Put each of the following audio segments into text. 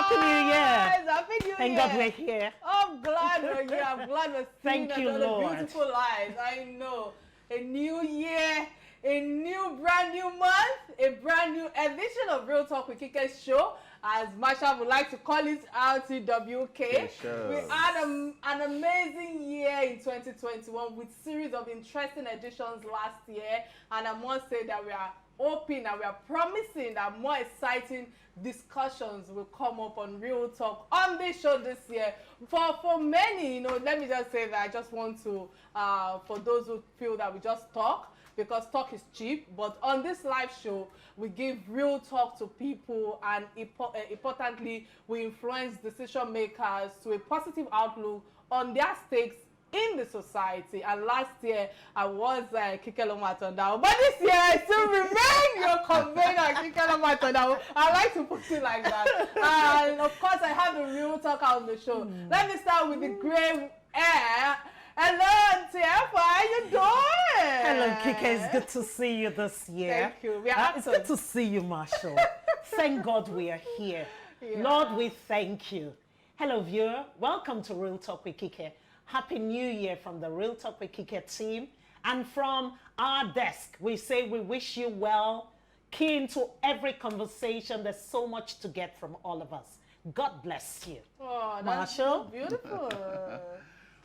Happy New Year. Happy New Year. Thank God we're here. I'm glad we're here. I'm glad we're seeing Thank you, Lord. Beautiful lives. I know. A new year, a brand new month, a brand new edition of Real Talk with Kike's show, as Masha would like to call it, RTWK. Yeah, sure. We had an amazing year in 2021 with series of interesting editions last year, and I must say that we are hoping and we are promising that more exciting discussions will come up on Real Talk on this show this year. For many, let me just say that I just want to, for those who feel that we just talk, because talk is cheap, but on this live show, we give real talk to people, and importantly, we influence decision makers to a positive outlook on their stakes in the society. And last year, I was Kike Atanda-Owo, but this year, I still remain your convener, Kike Atanda-Owo. I like to put it like that. And of course, I have the real talk on the show. Let me start with the grey hair. Hello, Auntie Effa, how you doing? Hello, Kike. It's good to see you this year. Thank you. It's good to see you, Marshall. Thank God we are here. Yeah. Lord, we thank you. Hello, viewer. Welcome to Real Talk with Kike. Happy New Year from the Real Talk with Kike team. And from our desk, we say we wish you well. Key into every conversation. There's so much to get from all of us. God bless you. Oh, that's Marshall? So beautiful.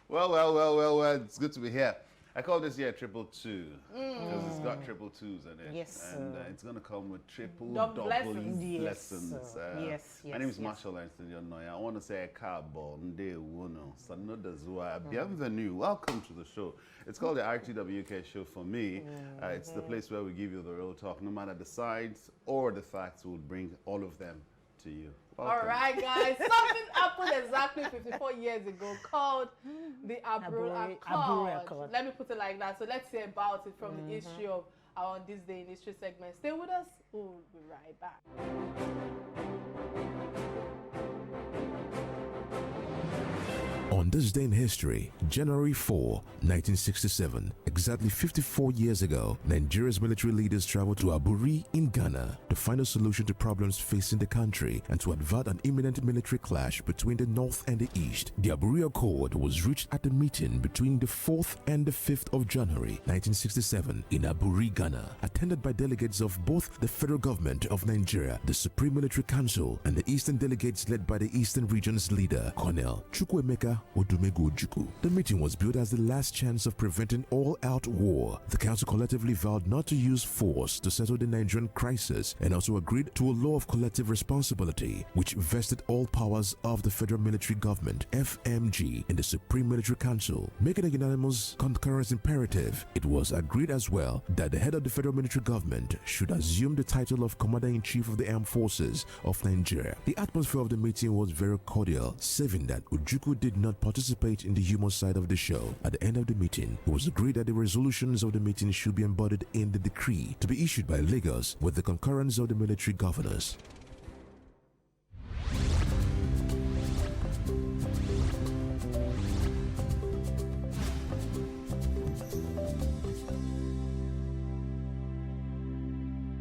Well, it's good to be here. I call this year 222 because it's got 222s in it. Yes, and it's going to come with triple blessings. Lessons. Yes, my name is Marshall Anthony. I want to say Kabo Nde Wuno Sanodazua. Bienvenue. Welcome to the show. It's called the RTWK show for me. It's the place where we give you the real talk. No matter the sides or the facts, we'll bring all of them to you. Welcome. All right, guys. Something happened exactly 54 years ago called the Aburu Accord. Let me put it like that. So let's hear about it from the history of our On This Day in History segment. Stay with us. We'll be right back. On this day in history, January 4, 1967, exactly 54 years ago, Nigeria's military leaders traveled to Aburi in Ghana to find a solution to problems facing the country and to avert an imminent military clash between the North and the East. The Aburi Accord was reached at a meeting between the 4th and the 5th of January 1967 in Aburi, Ghana, attended by delegates of both the federal government of Nigeria, the Supreme Military Council, and the Eastern delegates led by the Eastern region's leader, Colonel Chukwuemeka Odumegu Ojukwu. The meeting was billed as the last chance of preventing all-out war. The council collectively vowed not to use force to settle the Nigerian crisis and also agreed to a law of collective responsibility, which vested all powers of the federal military government, FMG, in the Supreme Military Council, making a unanimous concurrence imperative. It was agreed as well that the head of the federal military government should assume the title of Commander-in-Chief of the Armed Forces of Nigeria. The atmosphere of the meeting was very cordial, saving that Ojukwu did not participate in the humor side of the show. At the end of the meeting, it was agreed that the resolutions of the meeting should be embodied in the decree to be issued by Lagos with the concurrence of the military governors.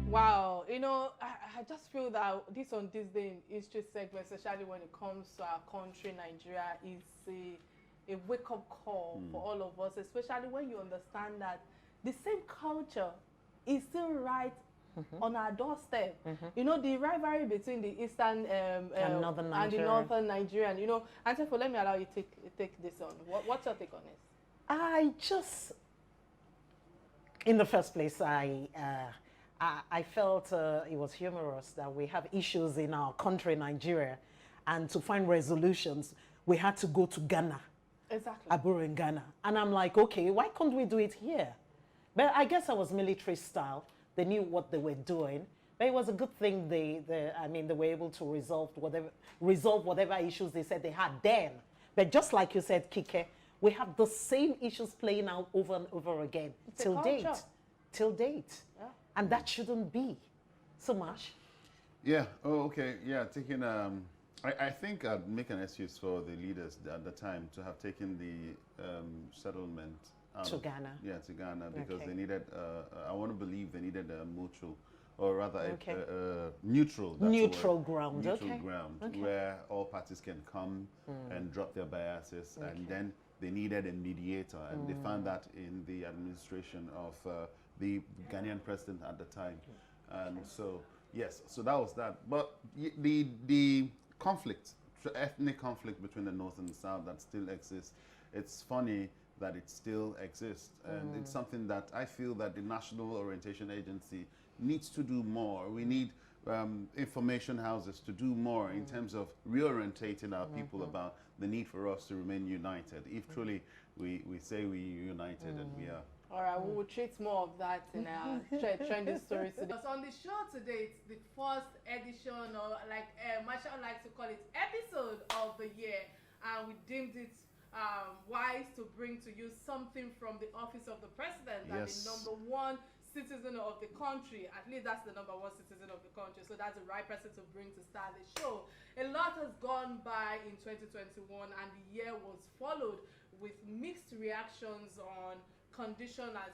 Wow, I just feel that this On This Day in History segment, especially when it comes to our country, Nigeria, is a wake-up call for all of us, especially when you understand that the same culture is still right on our doorstep. The rivalry between the Eastern and the Northern Nigerian. And therefore, let me allow you to take this on. What's your take on this? In the first place, I felt it was humorous that we have issues in our country, Nigeria, and to find resolutions, we had to go to Ghana. Exactly. Aburu in Ghana. And I'm like, okay, why can't we do it here? But I guess I was military style. They knew what they were doing. But it was a good thing they were able to resolve whatever issues they said they had then. But just like you said, Kike, we have the same issues playing out over and over again till date. Yeah. And that shouldn't be. So much. Yeah. Oh, okay. Yeah. Taking. I think I'd make an excuse for the leaders at the time to have taken the settlement to Ghana. Yeah, to Ghana, because they needed. I want to believe they needed a mutual or rather Okay. a neutral. That's the Neutral word. ground, Neutral okay. ground, Okay. where all parties can come and drop their biases, and then they needed a mediator, and they found that in the administration of the Ghanaian president at the time. And so, yes, so that was that. But the conflict, ethnic conflict between the North and the South that still exists, it's funny that it still exists. And it's something that I feel that the National Orientation Agency needs to do more. We need information houses to do more in terms of reorientating our people about the need for us to remain united. If truly we say we're united, and we are. All right, we will treat more of that in our trending stories today. So on the show today, it's the first edition, or like Marshall likes to call it, episode of the year, and we deemed it wise to bring to you something from the office of the president, and the number one citizen of the country. At least that's the number one citizen of the country, so that's the right person to bring to start the show. A lot has gone by in 2021, and the year was followed with mixed reactions on conditions as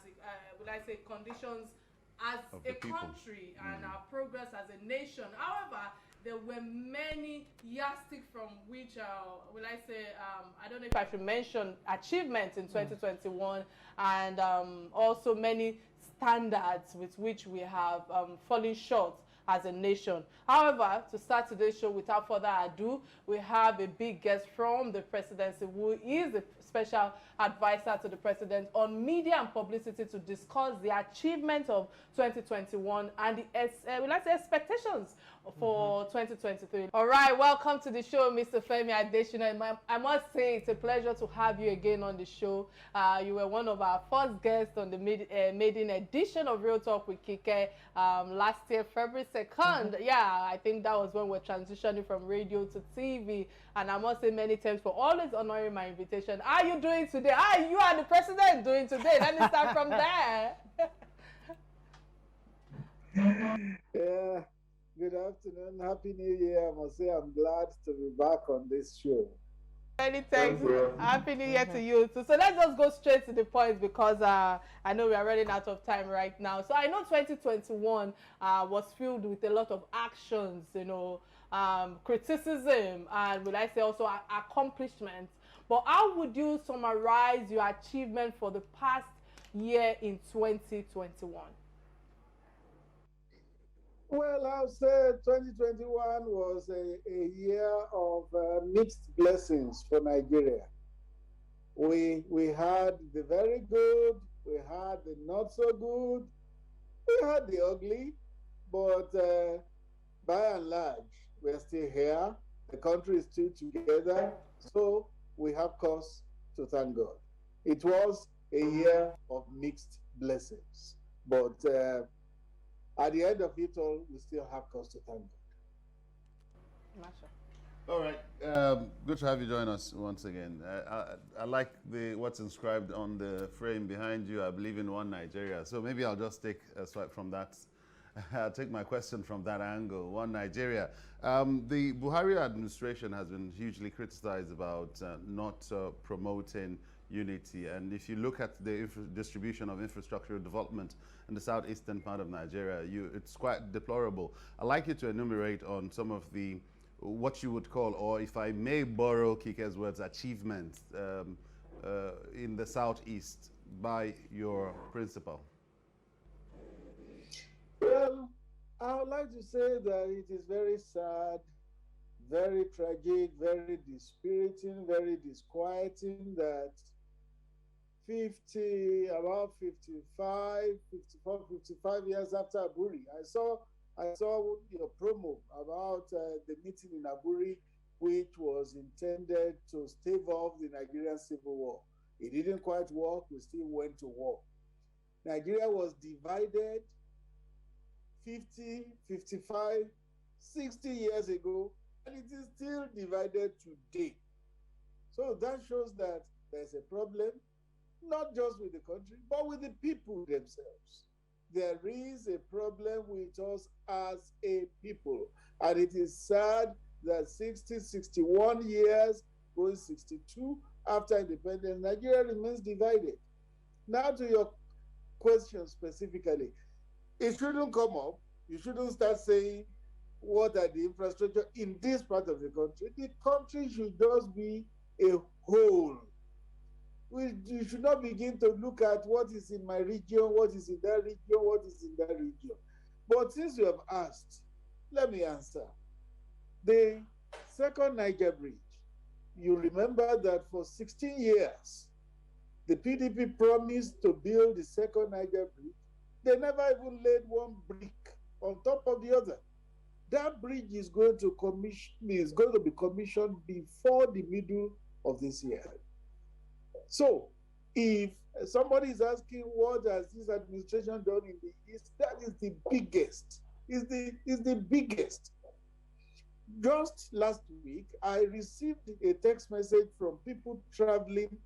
a country and our progress as a nation. However, there were many yardsticks from which, I don't know if I should mention achievements in 2021, and also many standards with which we have fallen short as a nation. However, to start today's show, without further ado, we have a big guest from the presidency who is the special advisor to the president on media and publicity to discuss the achievement of 2021 and the expectations for 2023. All right, welcome to the show, Mr. Femi Adeshina. I must say it's a pleasure to have you again on the show. You were one of our first guests on the maiden edition of Real Talk with Kike last year, February 2nd. Yeah, I think that was when we're transitioning from radio to TV. And I must say many thanks for always honoring my invitation. How are you doing today? How are you and the president doing today? Let me start from there. Yeah, good afternoon. Happy New Year. I must say I'm glad to be back on this show. Many thanks. Happy New Year to you too. So let's just go straight to the point, because I know we are running out of time right now. So I know 2021 was filled with a lot of actions, criticism, and will I say also accomplishments. But how would you summarize your achievement for the past year in 2021? Well, I'll say 2021 was a year of mixed blessings for Nigeria. We had the very good, we had the not so good, we had the ugly, but by and large, we're still here. The country is still together, so we have cause to thank God. It was a year of mixed blessings, but at the end of it all, we still have cause to thank God. All right, good to have you join us once again. I like what's inscribed on the frame behind you. I believe in one Nigeria. So maybe I'll just take a swipe from that. I'll take my question from that angle. One Nigeria. The Buhari administration has been hugely criticized about not promoting unity. And if you look at the distribution of infrastructural development in the southeastern part of Nigeria, it's quite deplorable. I'd like you to enumerate on some of the, what you would call, or if I may borrow Kike's words, achievements in the southeast by your principal. Well, I would like to say that it is very sad, very tragic, very dispiriting, very disquieting that about 55, 54, 55 years after Aburi, I saw your promo about the meeting in Aburi, which was intended to stave off the Nigerian Civil War. It didn't quite work. We still went to war. Nigeria was divided 50, 55, 60 years ago, and it is still divided today. So that shows that there's a problem, not just with the country, but with the people themselves. There is a problem with us as a people. And it is sad that 60, 61 years, going 62 after independence, Nigeria remains divided. Now to your question specifically, it shouldn't come up You shouldn't start saying what are the infrastructure in this part of the country. The country should just be a whole. You should not begin to look at what is in my region, what is in that region, what is in that region. But since you have asked, let me answer. The second Niger Bridge, you remember that for 16 years, the PDP promised to build the second Niger Bridge. They never even laid one brick on top of the other. That bridge is going to be commissioned before the middle of this year. So, if somebody is asking what has this administration done in the East, that is the biggest. Is the biggest. Just last week, I received a text message from people traveling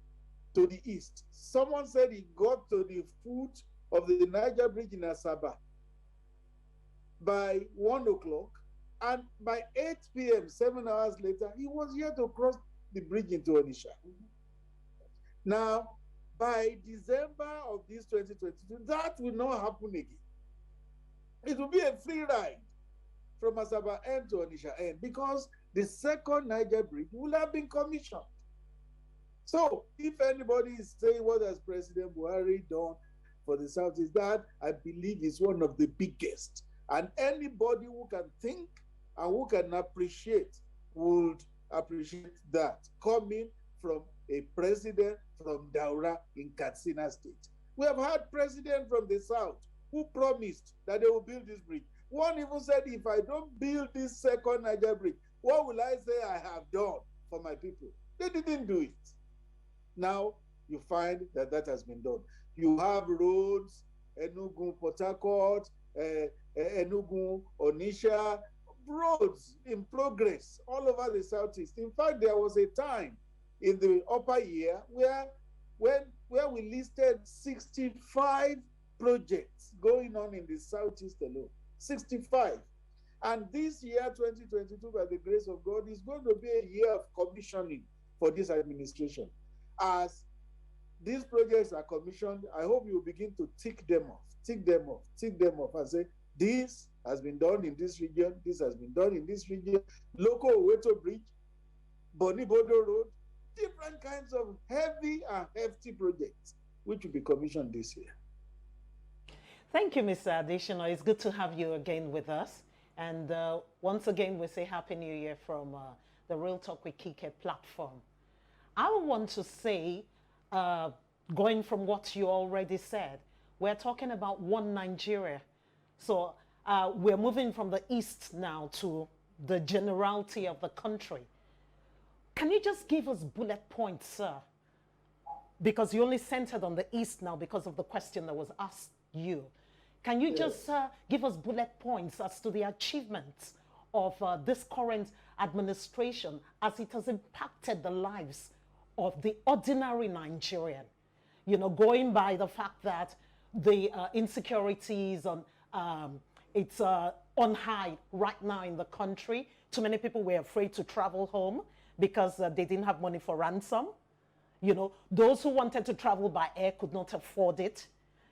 to the East. Someone said he got to the foot of the Niger Bridge in Asaba by 1 o'clock, and by 8 p.m., 7 hours later, he was here to cross the bridge into Onitsha. Now, by December of this 2022, that will not happen again. It will be a free ride from Asaba end to Onitsha end because the second Niger Bridge will have been commissioned. So, if anybody is saying what has President Buhari done for the Southeast, that I believe is one of the biggest. And anybody who can think and who can appreciate would appreciate that coming from a president from Daura in Katsina State. We have had presidents from the South who promised that they will build this bridge. One even said, if I don't build this second Niger Bridge, what will I say I have done for my people? They didn't do it. Now you find that that has been done. You have roads, Enugu, Port Harcourt, Enugu, Onitsha, roads in progress all over the Southeast. In fact, there was a time in the upper year where we listed 65 projects going on in the Southeast alone. 65. And this year, 2022, by the grace of God, is going to be a year of commissioning for this administration. As these projects are commissioned, I hope you will begin to tick them off, and say, this has been done in this region, this has been done in this region, local Oweto Bridge, Bonibodo Road, different kinds of heavy and hefty projects, which will be commissioned this year. Thank you, Mr. Adeshina. It's good to have you again with us. And once again, we say Happy New Year from the Real Talk with Kike platform. I want to say, going from what you already said, we're talking about one Nigeria. So we're moving from the East now to the generality of the country. Can you just give us bullet points, sir? Because you only centered on the East now because of the question that was asked you. Can you just give us bullet points as to the achievements of this current administration as it has impacted the lives of the ordinary Nigerian? You know, going by the fact that the insecurities it's on high right now in the country. Too many people were afraid to travel home because they didn't have money for ransom. You know, those who wanted to travel by air could not afford it.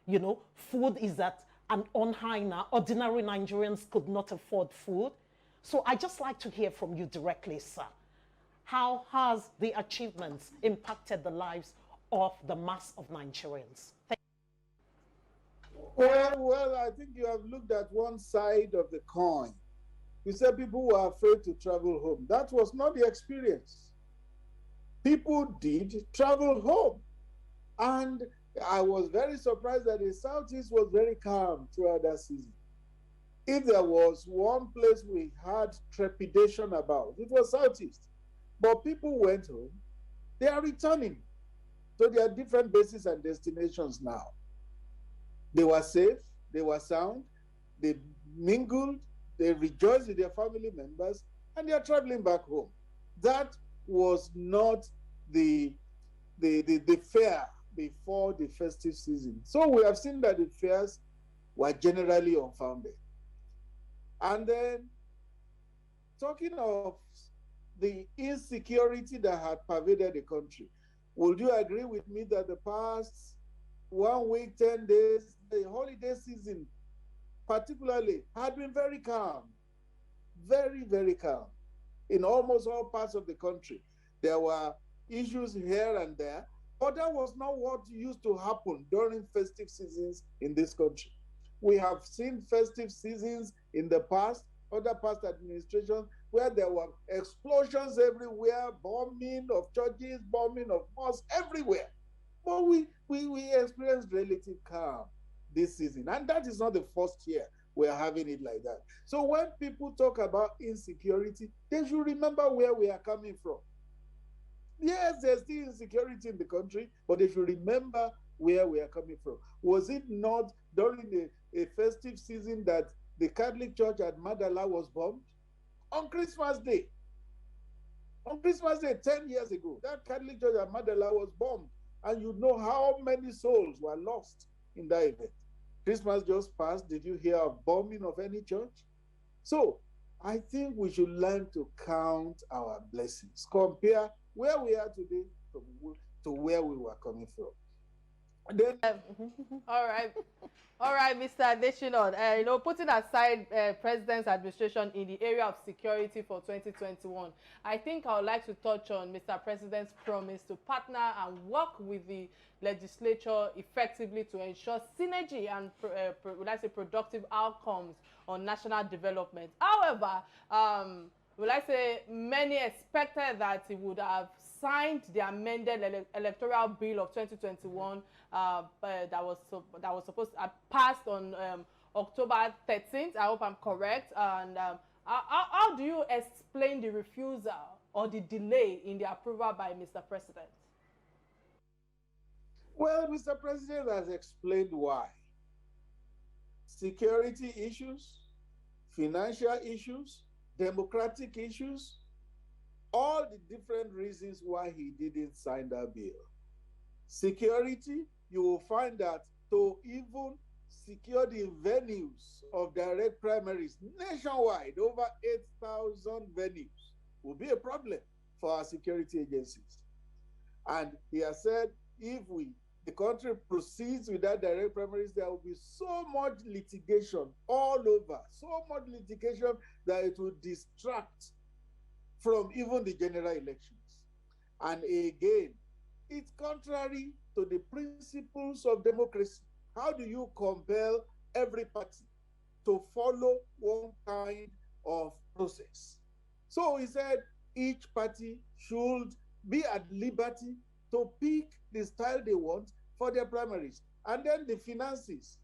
You know, food is at an on high now. Ordinary Nigerians could not afford food. So I just like to hear from you directly, sir. How has the achievements impacted the lives of the mass of Nigerians? Thank you. Well, I think you have looked at one side of the coin. You said people were afraid to travel home. That was not the experience. People did travel home. And I was very surprised that the Southeast was very calm throughout that season. If there was one place we had trepidation about, it was Southeast. But people went home. They are returning to their different bases and destinations now. They were safe, they were sound, they mingled, they rejoiced with their family members, and they are traveling back home. That was not the fare before the festive season. So we have seen that the fares were generally unfounded. And then, talking of the insecurity that had pervaded the country, would you agree with me that the past 1 week, 10 days, the holiday season particularly, had been very calm, very, very calm. In almost all parts of the country, there were issues here and there, but that was not what used to happen during festive seasons in this country. We have seen festive seasons in the past, other past administrations, where there were explosions everywhere, bombing of churches, bombing of mosques, everywhere. But we experienced relative calm this season. And that is not the first year we're having it like that. So when people talk about insecurity, they should remember where we are coming from. Yes, there's still insecurity in the country, but they should remember where we are coming from. Was it not during a festive season that the Catholic Church at Madala was bombed? On Christmas Day. On Christmas Day, 10 years ago, that Catholic Church at Madala was bombed. And you know how many souls were lost in that event. Christmas just passed. Did you hear of bombing of any church? So I think we should learn to count our blessings. Compare where we are today to where we were coming from. Then, all right, Mr. Adeshina. Putting aside President's administration in the area of security for 2021, I think I would like to touch on Mr. President's promise to partner and work with the legislature effectively to ensure synergy and productive outcomes on national development. However, many expected that he would have signed the amended electoral bill of 2021 that was supposed to passed on October 13th. I hope I'm correct. And how do you explain the refusal or the delay in the approval by Mr. President? Well, Mr. President has explained why. Security issues, financial issues, democratic issues, all the different reasons why he didn't sign that bill. Security, you will find that to even secure the venues of direct primaries nationwide, over 8,000 venues, will be a problem for our security agencies. And he has said if the country proceeds with that direct primaries, there will be so much litigation all over, so much litigation that it will distract from even the general elections. And again, it's contrary to the principles of democracy. How do you compel every party to follow one kind of process? So he said each party should be at liberty to pick the style they want for their primaries. And then the finances.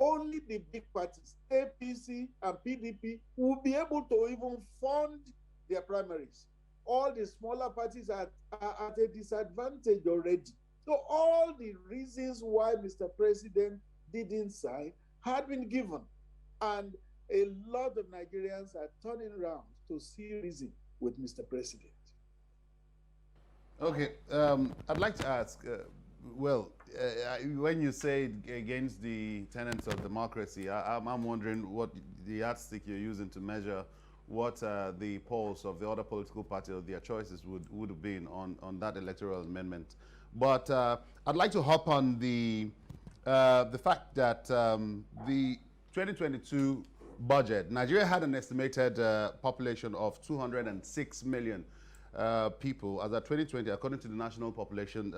Only the big parties, APC and PDP, will be able to even fund their primaries. All the smaller parties are at a disadvantage already. So all the reasons why Mr. President didn't sign had been given. And a lot of Nigerians are turning around to see reason with Mr. President. Okay, I'd like to ask, when you say against the tenets of democracy, I'm wondering what the yardstick you're using to measure what the polls of the other political parties or their choices would have been on that electoral amendment. But I'd like to hop on the fact that the 2022 budget, Nigeria had an estimated population of 206 million people as of 2020, according to the National Population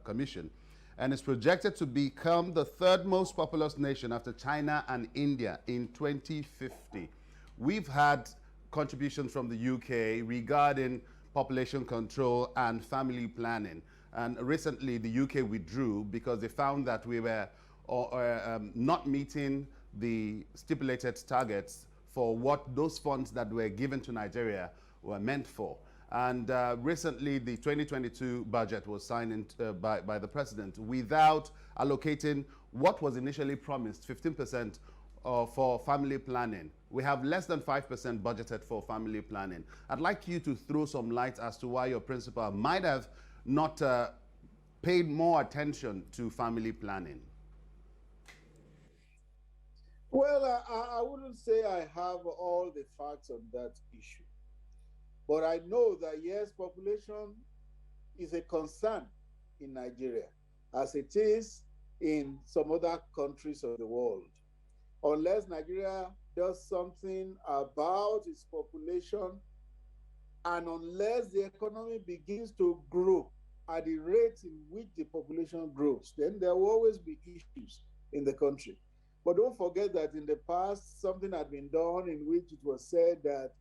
Commission, and is projected to become the third most populous nation after China and India in 2050. We've had contributions from the UK regarding population control and family planning. And recently, the UK withdrew because they found that we were not meeting the stipulated targets for what those funds that were given to Nigeria were meant for. And recently, the 2022 budget was signed by the president without allocating what was initially promised, 15% for family planning. We have less than 5% budgeted for family planning. I'd like you to throw some light as to why your principal might have not paid more attention to family planning. Well, I wouldn't say I have all the facts on that issue. But I know that, yes, population is a concern in Nigeria, as it is in some other countries of the world. unless Nigeria does something about its population, and unless the economy begins to grow at the rate in which the population grows, then there will always be issues in the country. But don't forget that in the past, something had been done in which it was said that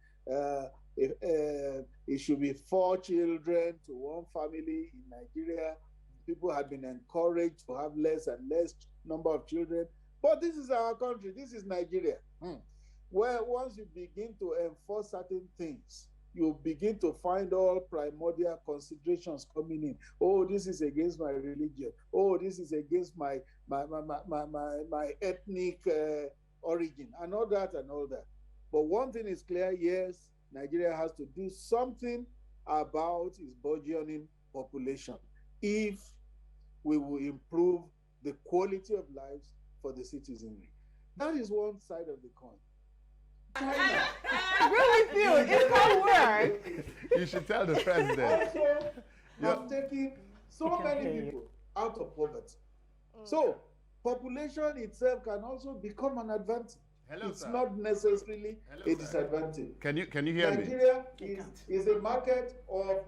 it should be 4 children to one family in Nigeria. People had been encouraged to have less and less number of children. But this is our country. This is Nigeria. Where once you begin to enforce certain things, you begin to find all primordial considerations coming in. Oh, this is against my religion. Oh, this is against my ethnic origin, and all that and all that. But one thing is clear, yes, Nigeria has to do something about its burgeoning population if we will improve the quality of lives for the citizenry. That is one side of the coin. I agree with you. It can work. You should tell the president. Also, have taken so many people out of poverty. So, population itself can also become an advantage. Hello, it's sir. not necessarily a disadvantage. Can you hear me? Nigeria is a market of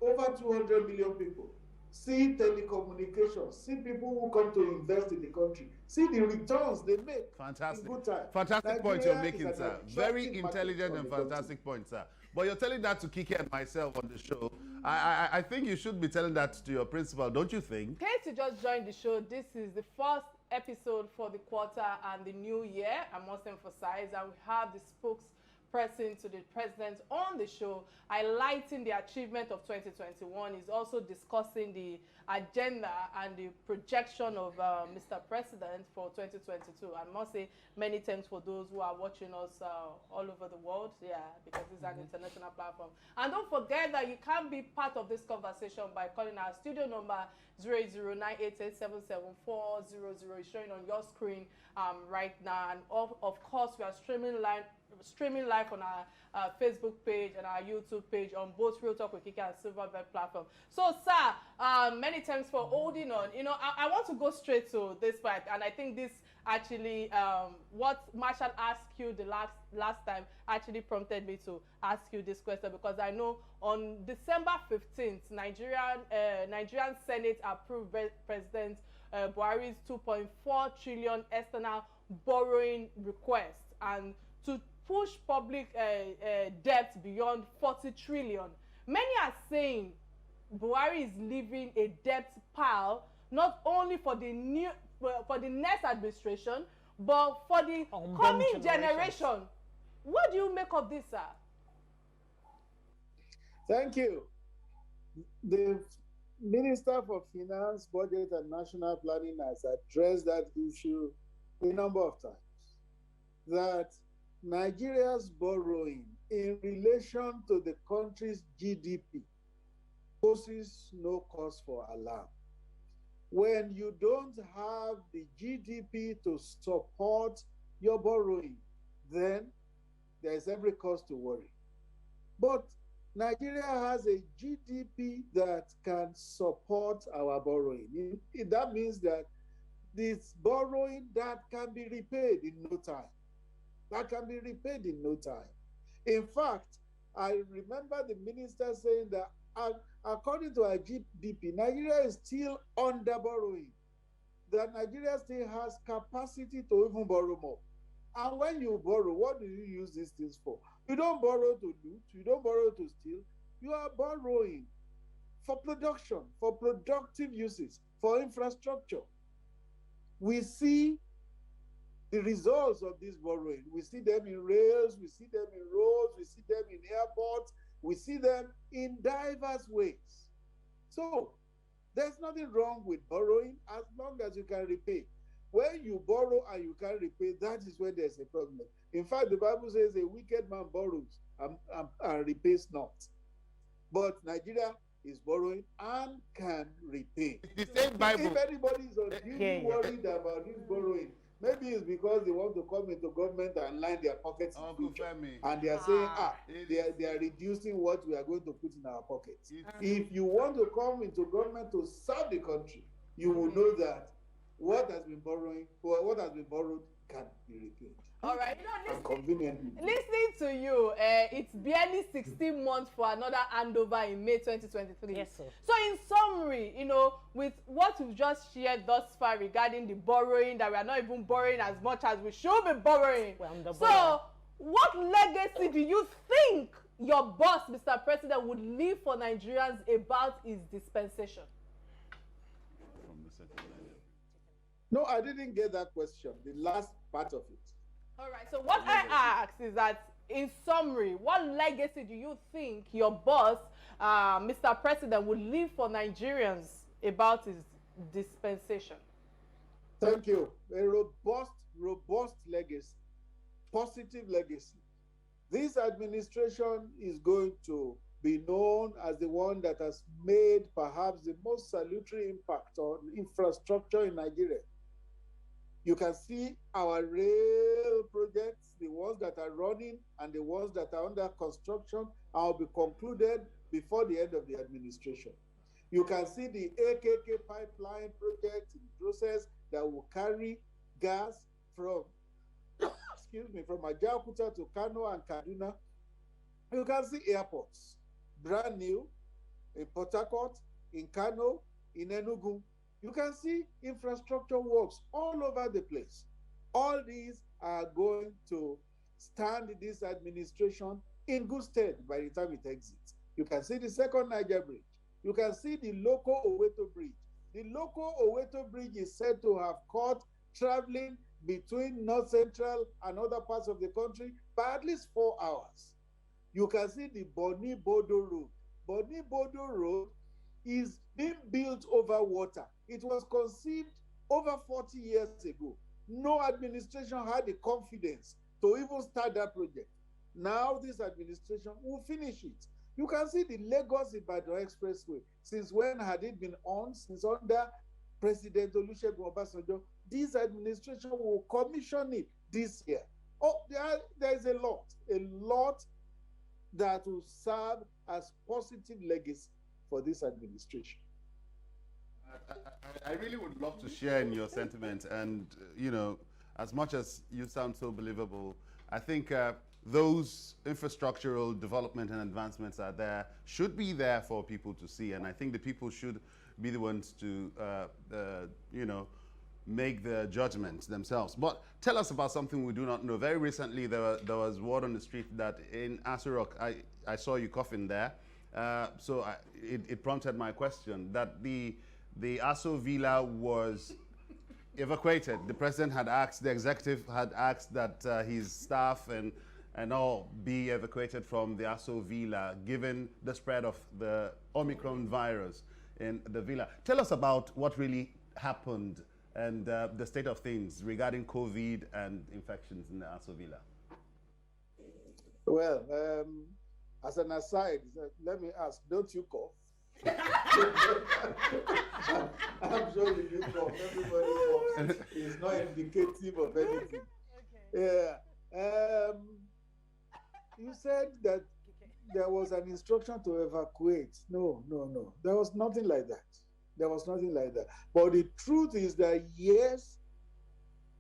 over 200 million people. See telecommunications, see people who come to invest in the country, see the returns they make. Fantastic. In good time. Fantastic point you're Nigeria making, is an sir. attractive Very market intelligent for and the country. fantastic point, sir. But you're telling that to Kike and myself on the show. I think you should be telling that to your principal, don't you think? In case you just joined the show, this is the first episode for the quarter and the new year, I must emphasize, and we have the spokesperson to the president on the show, highlighting the achievement of 2021. He's also discussing the agenda and the projection of Mr. President for 2022. I must say many thanks for those who are watching us all over the world, because it's an international platform. And don't forget that you can be part of this conversation by calling our studio number 08098877400. It's showing on your screen right now. And of course, we are streaming live on our Facebook page and our YouTube page on both Real Talk with Kike and Silverbird platform. So, sir, many thanks for holding on. You know, I want to go straight to this part, and I think this actually, what Marshall asked you the last time actually prompted me to ask you this question, because I know on December 15th, Nigerian Senate approved President Buhari's 2.4 trillion external borrowing request, and to push public debt beyond 40 trillion. Many are saying Buhari is leaving a debt pile not only for the next administration, but for the coming generation. What do you make of this, sir? Thank you. The Minister for Finance, Budget and National Planning has addressed that issue a number of times, that Nigeria's borrowing in relation to the country's GDP poses no cause for alarm. When you don't have the GDP to support your borrowing, then there's every cause to worry. But Nigeria has a GDP that can support our borrowing. That means that this borrowing that can be repaid in no time. That can be repaid in no time. In fact, I remember the minister saying that according to our GDP, Nigeria is still under borrowing. That Nigeria still has capacity to even borrow more. And when you borrow, what do you use these things for? You don't borrow to loot, you don't borrow to steal. You are borrowing for production, for productive uses, for infrastructure. We see the results of this borrowing. We see them in rails, we see them in roads, we see them in airports, we see them in diverse ways. So there's nothing wrong with borrowing as long as you can repay. When you borrow and you can't repay, that is when there's a problem. In fact, the Bible says a wicked man borrows and repays not. But Nigeria is borrowing and can repay. It's the same Bible. If anybody is unduly worried about this borrowing, maybe it's because they want to come into government and line their pockets in future. And they are saying, they are reducing what we are going to put in our pockets. If you want to come into government to serve the country, you will know that what has been borrowed can be repaid. All right. And conveniently. Listening to you, it's barely 16 months for another handover in May 2023. Yes, sir. So in summary, with what we've just shared thus far regarding the borrowing, that we are not even borrowing as much as we should be borrowing. So what legacy do you think your boss, Mr. President, would leave for Nigerians about his dispensation? From the second line. No, I didn't get that question, the last part of it. All right, so what I asked is that, in summary, what legacy do you think your boss, Mr. President, would leave for Nigerians about his dispensation? Thank you. A robust legacy, positive legacy. This administration is going to be known as the one that has made perhaps the most salutary impact on infrastructure in Nigeria. You can see our rail projects, the ones that are running and the ones that are under construction, will be concluded before the end of the administration. You can see the AKK pipeline project in process that will carry gas from, from Ajaokuta to Kano and Kaduna. You can see airports, brand new, in Port Harcourt, in Kano, in Enugu. You can see infrastructure works all over the place. All these are going to stand this administration in good stead by the time it exits. You can see the second Niger Bridge. You can see the local Oweto Bridge. The local Oweto Bridge is said to have caught traveling between North Central and other parts of the country by at least 4 hours. You can see the Boni-Bodo Road. Boni-Bodo Road is being built over water. It was conceived over 40 years ago. No administration had the confidence to even start that project. Now this administration will finish it. You can see the Lagos-Ibadan Expressway. Since when had it been on? Since under President Olusegun Obasanjo. This administration will commission it this year. Oh, there is a lot that will serve as positive legacy for this administration. I really would love to share in your sentiment, and as much as you sound so believable, I think those infrastructural development and advancements should be there for people to see, and I think the people should be the ones to make the judgments themselves. But tell us about something we do not know. Very recently there was word on the street that in Aso Rock, I saw you coughing there, so it prompted my question that the Aso Villa was evacuated. The president had asked, the executive had asked that his staff and all be evacuated from the Aso Villa, given the spread of the Omicron virus in the villa. Tell us about what really happened and the state of things regarding COVID and infections in the Aso Villa. Well, as an aside, let me ask, don't you cough? I'm sure you do cough. Everybody coughs. It's not indicative of anything. Okay. Yeah. You said that there was an instruction to evacuate. No. There was nothing like that. But the truth is that, yes,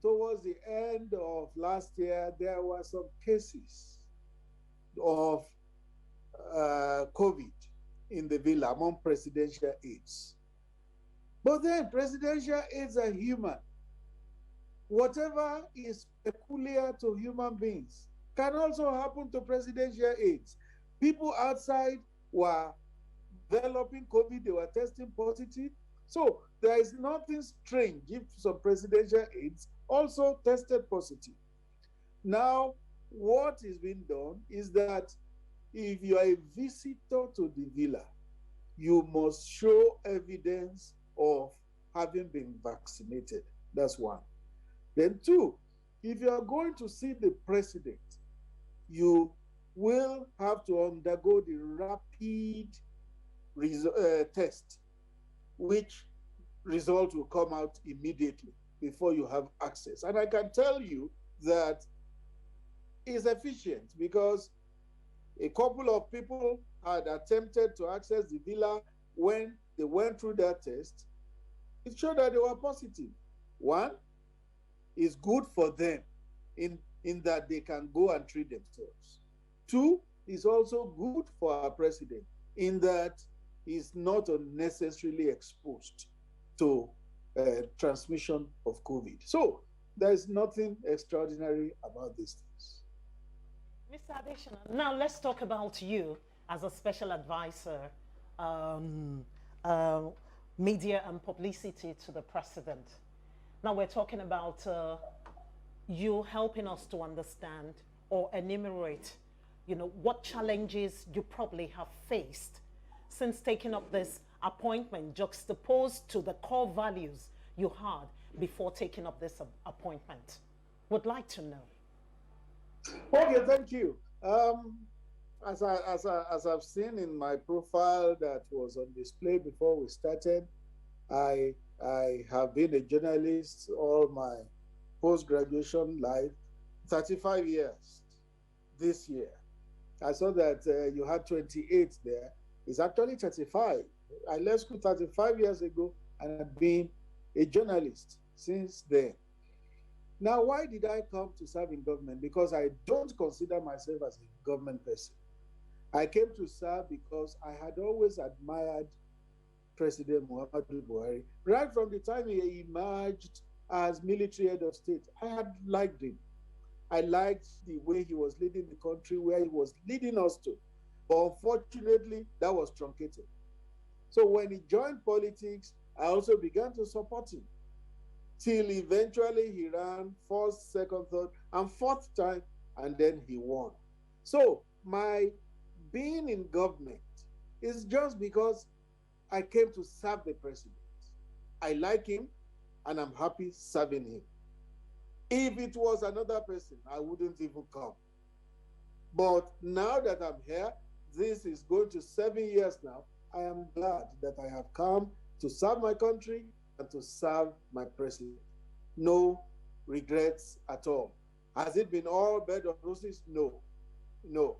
towards the end of last year, there were some cases of COVID in the villa among presidential aides. But then presidential aides are human. Whatever is peculiar to human beings can also happen to presidential aides. People outside were developing COVID, they were testing positive. So there is nothing strange if some presidential aides also tested positive. Now, what is being done is that if you are a visitor to the villa, you must show evidence of having been vaccinated. That's one. Then two, if you are going to see the president, you will have to undergo the rapid test, which result will come out immediately before you have access. And I can tell you that it's efficient because a couple of people had attempted to access the villa. When they went through that test, it showed that they were positive. One, is good for them in that they can go and treat themselves. Two, is also good for our president in that he's not unnecessarily exposed to transmission of COVID. So there's nothing extraordinary about these things. Mr. Adeshina, now let's talk about you as a special advisor, media and publicity to the president. Now we're talking about you helping us to understand or enumerate, what challenges you probably have faced since taking up this appointment, juxtaposed to the core values you had before taking up this appointment. Would like to know. Okay, thank you. As I've seen in my profile that was on display before we started, I have been a journalist all my post-graduation life, 35 years this year. I saw that you had 28 there. It's actually 35. I left school 35 years ago and I've been a journalist since then. Now, why did I come to serve in government? Because I don't consider myself as a government person. I came to serve because I had always admired President Muhammadu Buhari. Right from the time he emerged as military head of state, I had liked him. I liked the way he was leading the country, where he was leading us to. But unfortunately, that was truncated. So when he joined politics, I also began to support him. Till eventually he ran first, second, third, and fourth time, and then he won. So my being in government is just because I came to serve the president. I like him, and I'm happy serving him. If it was another person, I wouldn't even come. But now that I'm here, this is going to 7 years now, I am glad that I have come to serve my country and to serve my president. No regrets at all. Has it been all bed of roses? No. No.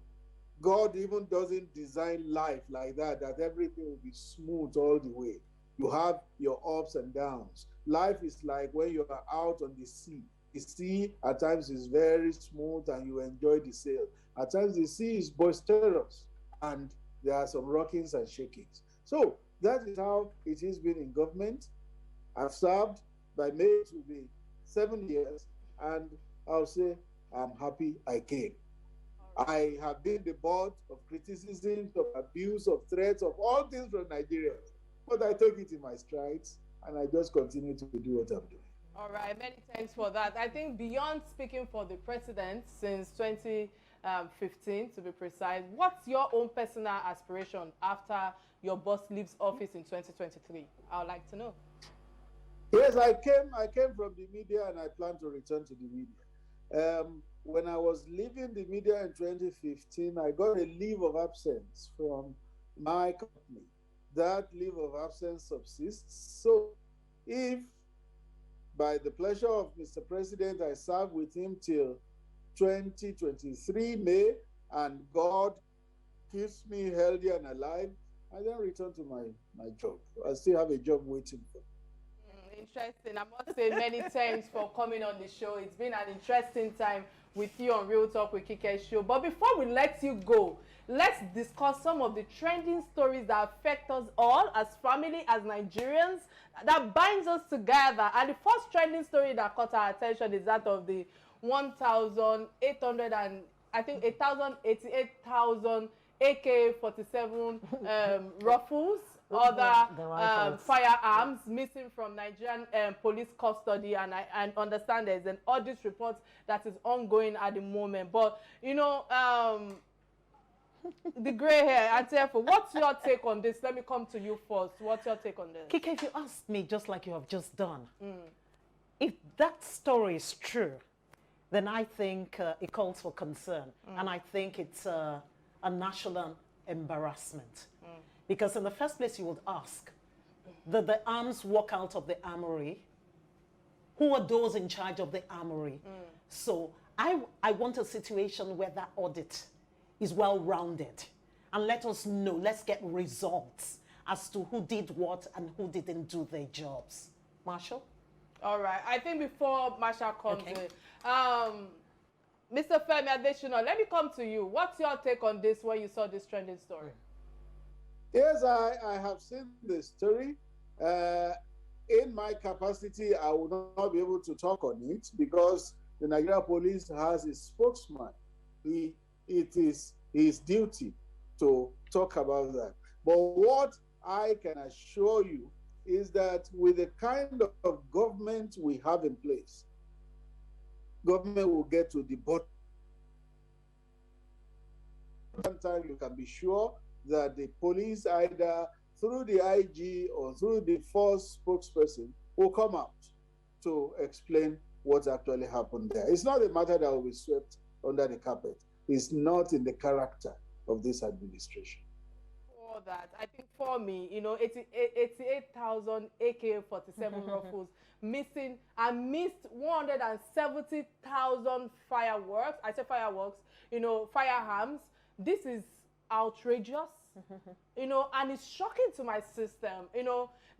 God even doesn't design life like that everything will be smooth all the way. You have your ups and downs. Life is like when you are out on the sea. The sea at times is very smooth and you enjoy the sail. At times the sea is boisterous and there are some rockings and shakings. So that is how it has been in government. I've served, by May it will be 7 years, and I'll say I'm happy I came. I have been the butt of criticism, of abuse, of threats, of all things from Nigeria. But I took it in my strides and I just continue to do what I'm doing. All right, many thanks for that. I think beyond speaking for the president since 2015, to be precise, what's your own personal aspiration after your boss leaves office in 2023? I would like to know. Yes, I came from the media and I plan to return to the media. When I was leaving the media in 2015, I got a leave of absence from my company. That leave of absence subsists. So if by the pleasure of Mr. President, I serve with him till 2023 May, and God keeps me healthy and alive, I then return to my job. I still have a job waiting for me. Interesting. I must say many thanks for coming on the show. It's been an interesting time with you on Real Talk with Kike show. But before we let you go, let's discuss some of the trending stories that affect us all as family, as Nigerians, that binds us together. And the first trending story that caught our attention is that of the 1,800 and I think 88,000 AK-47 rifles, other firearms missing from Nigerian police custody, and I understand there's an audit report that is ongoing at the moment. But you know, the gray hair, Atiefo, what's your take on this? Let me come to you first. What's your take on this? Kike, if you ask me, just like you have just done, if that story is true, then I think it calls for concern, and I think it's a national embarrassment. Because in the first place, you would ask, did the arms walk out of the armory? Who are those in charge of the armory? So I want a situation where that audit is well-rounded. And let us know, let's get results as to who did what and who didn't do their jobs. Marshall? All right. I think before Masha comes in, Mr. Femi Adeshina, let me come to you. What's your take on this when you saw this trending story? Yes, I have seen the story. In my capacity, I will not be able to talk on it because the Nigeria police has a spokesman. It is his duty to talk about that. But what I can assure you is that with the kind of government we have in place, government will get to the bottom. Sometimes you can be sure that the police, either through the IG or through the force spokesperson, will come out to explain what actually happened there. It's not a matter that will be swept under the carpet. It's not in the character of this administration. For that, I think for me, 88,000 AK-47 rifles missing and missed 170,000 fireworks. I say fireworks, firearms. This is outrageous, and it's shocking to my system.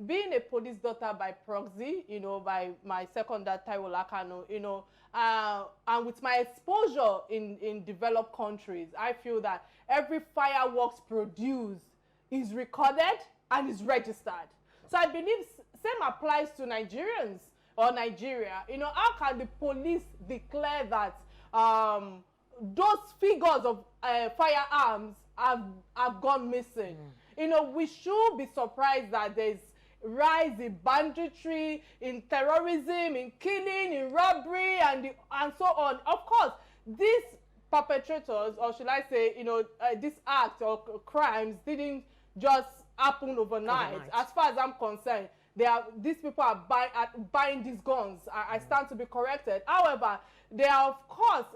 Being a police daughter by proxy, by my second dad, Taiwo Lakano, and with my exposure in developed countries, I feel that every fireworks produced is recorded and is registered. So I believe same applies to Nigerians or Nigeria. How can the police declare that those figures of firearms have gone missing? We should be surprised that there's rise in banditry, in terrorism, in killing, in robbery, and so on. Of course, these perpetrators, or should I say, this act or crimes didn't just happen overnight. As far as I'm concerned, these people are buying these guns. I stand to be corrected. However, there are, of course,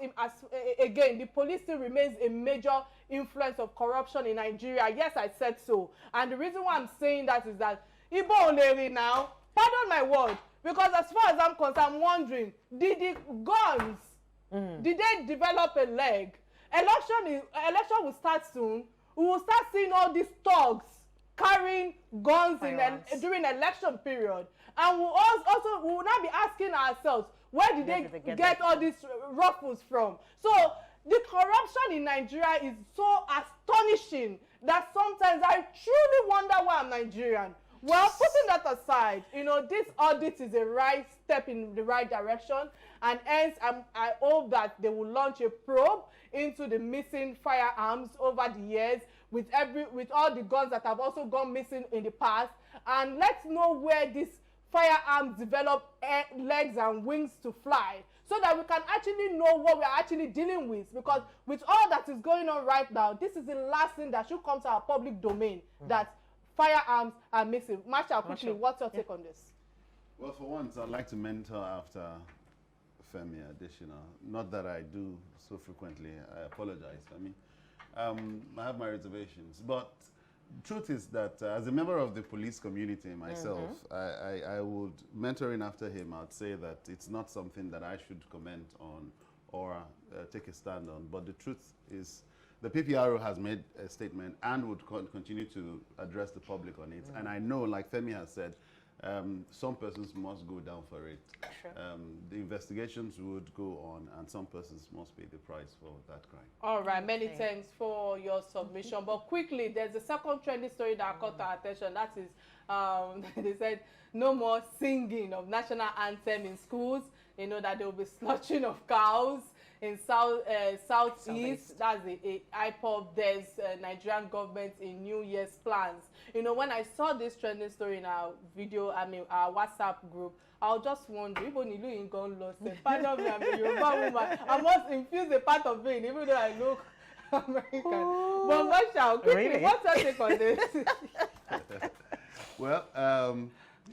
again, the police still remains a major influence of corruption in Nigeria. Yes, I said so. And the reason why I'm saying that is that Igbo Oleri now, pardon my word, because as far as I'm concerned, I'm wondering, did the guns, did they develop a leg? Election will start soon. We will start seeing all these thugs carrying guns during election period. And we will now be asking ourselves, where did they get all these ruffles from? So the corruption in Nigeria is so astonishing that sometimes I truly wonder why I'm Nigerian. Well, putting that aside, this audit is a right step in the right direction, and hence I hope that they will launch a probe into the missing firearms over the years with all the guns that have also gone missing in the past, and let's know where these firearms develop legs and wings to fly, so that we can actually know what we're actually dealing with. Because with all that is going on right now, this is the last thing that should come to our public domain, that firearms are missing. Masha, quickly, what's your take on this? Well, for once, I'd like to mentor after Femi Adeshina. Not that I do so frequently. I apologize, Femi. I have my reservations. But truth is that as a member of the police community myself, I would, mentoring after him, I'd say that it's not something that I should comment on or take a stand on. But the truth is, the PPRO has made a statement and would continue to address the public on it. And I know, like Femi has said, some persons must go down for it. Sure. The investigations would go on, and some persons must pay the price for that crime. All right, many thanks for your submission. But quickly, there's a second trending story that caught our attention. That is, they said no more singing of national anthem in schools. That there will be slaughtering of cows in southeast. That's the IPOB. There's Nigerian government in New Year's plans. When I saw this trending story in our our WhatsApp group, I was just wondering, even Ilu in gone lost. Pardon me, I'm a Yoruba woman. I must infuse a part of it, even though I look American. But Masha, quickly, what's your take on this?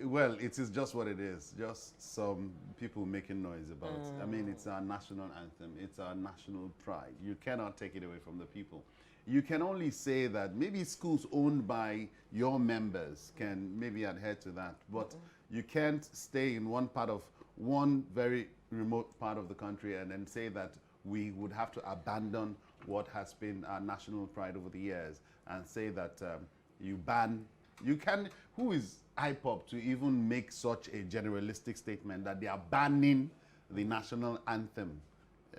Well, it is just what it is. Just some people making noise about it. I mean, it's our national anthem. It's our national pride. You cannot take it away from the people. You can only say that maybe schools owned by your members can maybe adhere to that, but you can't stay in one very remote part of the country and then say that we would have to abandon what has been our national pride over the years and say that you ban You can. Who is IPOB to even make such a generalistic statement that they are banning the national anthem?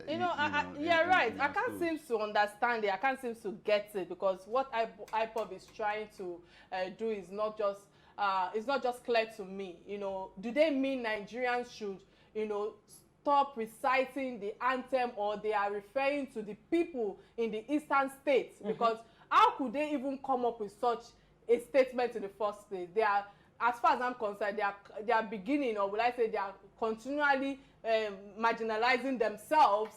You're right. I can't seem to understand it. I can't seem to get it, because what IPOB is trying to do is not just it's not just clear to me. Do they mean Nigerians should stop reciting the anthem, or they are referring to the people in the eastern states? Because how could they even come up with such a statement in the first place? They are, as far as I'm concerned, they are beginning, or would I say they are continually marginalizing themselves,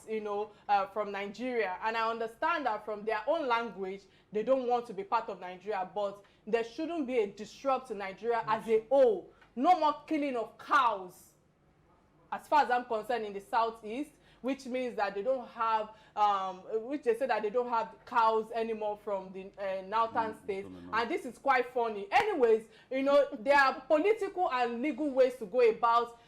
from Nigeria. And I understand that from their own language, they don't want to be part of Nigeria, but there shouldn't be a disrupt to Nigeria as a whole. No more killing of cows, as far as I'm concerned, in the southeast, which means that they don't have, which they say that they don't have cows anymore from the northern states. And this is quite funny. Anyways, there are political and legal ways to go about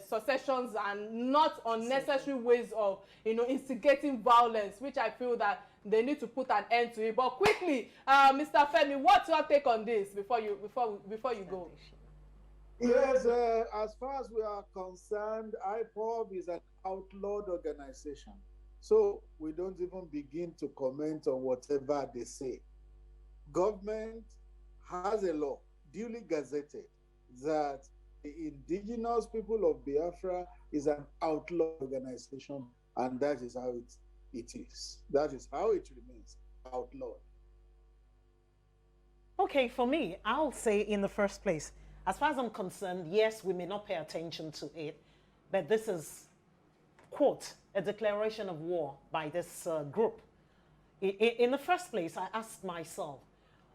successions, and not unnecessary ways of, instigating violence, which I feel that they need to put an end to it. But quickly, Mr. Femi, what's your take on this before you go? Yes, as far as we are concerned, IPOB is an outlawed organization. So we don't even begin to comment on whatever they say. Government has a law, duly gazetted, that the indigenous people of Biafra is an outlawed organization, and that is how it is. That is how it remains, outlawed. Okay, for me, I'll say in the first place, as far as I'm concerned, yes, we may not pay attention to it, but this is, quote, a declaration of war by this group. In the first place, I asked myself,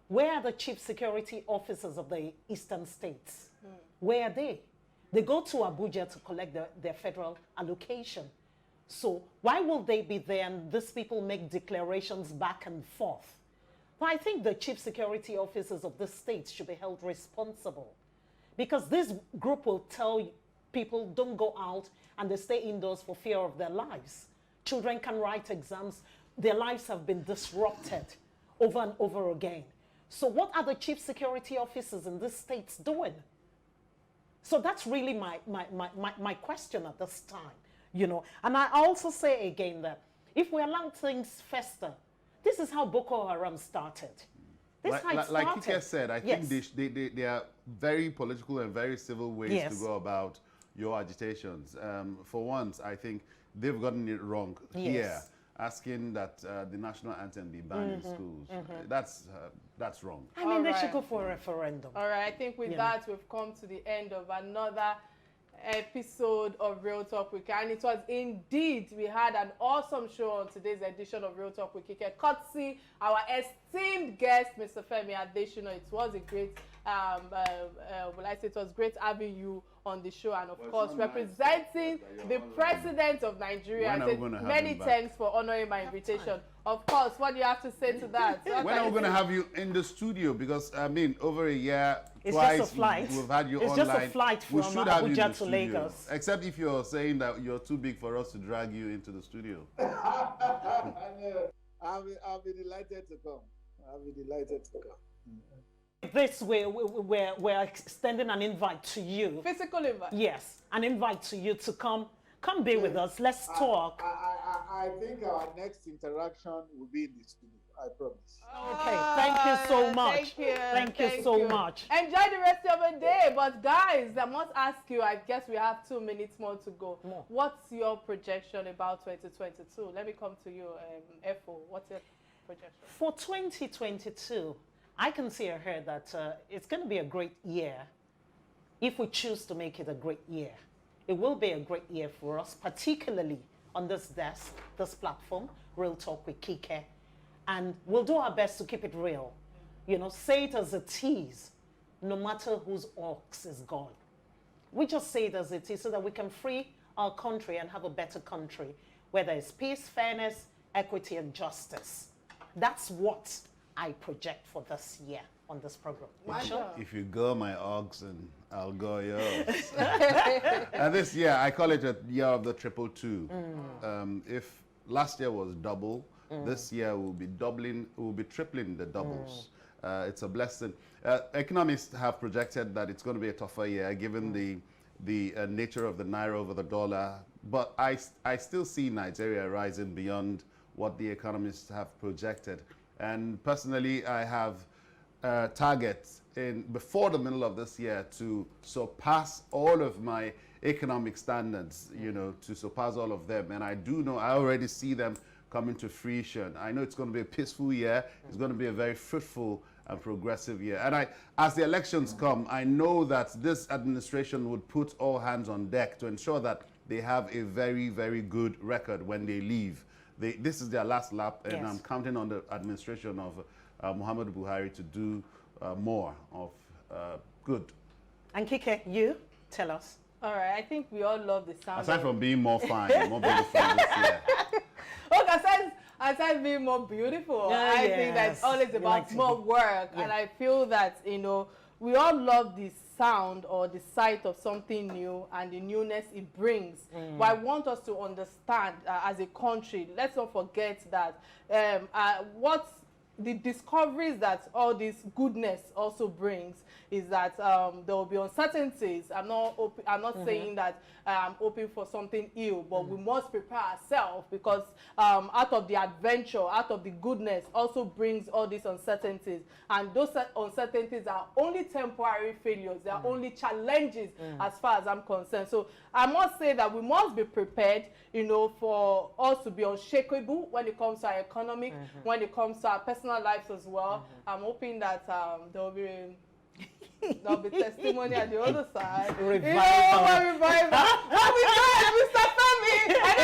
where are the chief security officers of the eastern states? Where are they? They go to Abuja to collect their federal allocation. So why will they be there and these people make declarations back and forth? Well, I think the chief security officers of the states should be held responsible, because this group will tell people don't go out and they stay indoors for fear of their lives. Children can write exams. Their lives have been disrupted over and over again. So what are the chief security officers in these states doing? So that's really my question at this time, And I also say again that if we allow things fester, this is how Boko Haram started. This is how it started. Like Kike said, I think they are very political and very civil ways to go about your agitations. For once, I think they've gotten it wrong here, asking that the national anthem be banned in schools. That's wrong. I mean, they should go for a referendum. All right, I think with that, we've come to the end of another episode of Real Talk with Kike. And it was indeed, we had an awesome show on today's edition of Real Talk with Kike, courtesy our esteemed guest, Mr. Femi Adeshina. It was a great, it was great having you on the show, and of course representing the President of Nigeria. I said many thanks for honoring my invitation. Of course, what do you have to say to that? When are we going to have you in the studio? Because I mean, over a year, it's twice just a flight. We've had you it's online. It's just a flight from Abuja to Lagos. Except if you're saying that you're too big for us to drag you into the studio. I'll be delighted to come. I'll be delighted to come. This way, we're extending an invite to you. Physical invite? Yes, an invite to you to come be with us. Let's talk. I think our next interaction will be in the studio. I promise. Okay, thank you so much. Thank you so much. Enjoy the rest of the day. But guys, I must ask you, I guess we have 2 minutes more to go. What's your projection about 2022? Let me come to you, Efo. What's your projection? For 2022, I can see ahead that it's going to be a great year if we choose to make it a great year. It will be a great year for us, particularly on this desk, this platform, Real Talk with Kike. And we'll do our best to keep it real. Say it as it is, no matter whose ox is gone. We just say it as it is so that we can free our country and have a better country where there is peace, fairness, equity, and justice. That's what I project for this year on this program. If you go my oxen, I'll go yours. And this year, I call it a year of the 222. If last year was double, this year we'll be tripling the doubles. it's a blessing. Economists have projected that it's going to be a tougher year given the nature of the naira over the dollar. But I still see Nigeria rising beyond what the economists have projected. And personally, I have targets before the middle of this year to surpass all of my economic standards, you know, to surpass all of them. And I do know, I already see them coming to fruition. I know it's going to be a peaceful year. It's going to be a very fruitful and progressive year. And as the elections come, I know that this administration would put all hands on deck to ensure that they have a very, very good record when they leave. This is their last lap, and I'm counting on the administration of Muhammadu Buhari to do more of good. And Kike, you tell us. All right, I think we all love the sound. Aside from being more fine, more beautiful this year. Okay, aside being more beautiful, I think that's always about more work. And I feel that, you know, we all love the sound or the sight of something new and the newness it brings. But I want us to understand as a country, let's not forget that what the discoveries that all this goodness also brings is that there will be uncertainties. I'm not saying that I'm hoping for something ill, but we must prepare ourselves, because out of the adventure, out of the goodness also brings all these uncertainties. And those uncertainties are only temporary failures. They are only challenges as far as I'm concerned. So I must say that we must be prepared, you know, for us to be unshakable when it comes to our economic, when it comes to our personal lives as well. I'm hoping that there'll be testimony at the other side. Revival. Revival. Oh my God, Mr. Femi! I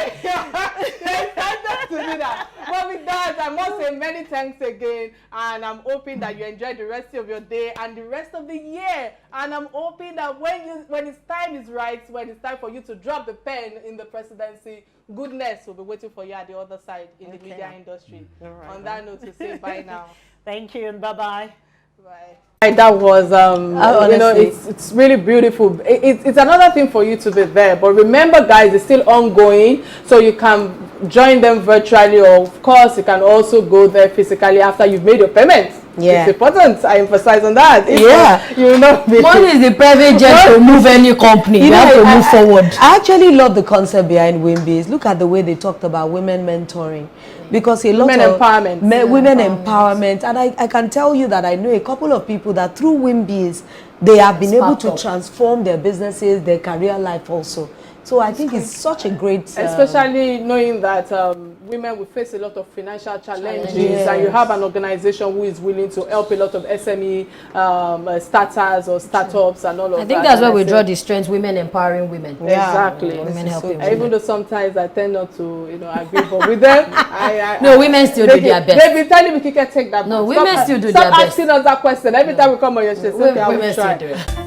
didn't to do that. But with that, I must say many thanks again, and I'm hoping that you enjoy the rest of your day and the rest of the year. And I'm hoping that when its time is right, when it's time for you to drop the pen in the presidency, goodness will be waiting for you at the other side in the media industry. Right. On that note, to say bye now. Thank you and bye-bye. Bye. That was, you know, it's really beautiful. It's another thing for you to be there. But remember, guys, it's still ongoing. So you can join them virtually, or of course, you can also go there physically after you've made your payments. Yeah. It's important. I emphasize on that. You know, money is the private jet to move any company. You have to move forward. I actually love the concept behind WIMBIS. Look at the way they talked about women mentoring. Because a lot of women empowerment, and I can tell you that I know a couple of people that through WIMBIS, they have been able to transform their businesses, their career life also. So I think it's such a great... Especially knowing that women will face a lot of financial challenges, and you have an organization who is willing to help a lot of SME starters or startups and all of that. I think that's where we draw the strength, women empowering women. Exactly. Women helping women. Even though sometimes I tend not to, you know, agree, but with them, no, women still do their best. They've been telling me, Kike, take that. No, women still do their best. Stop asking us that question. Every time we come on your show, women still do it.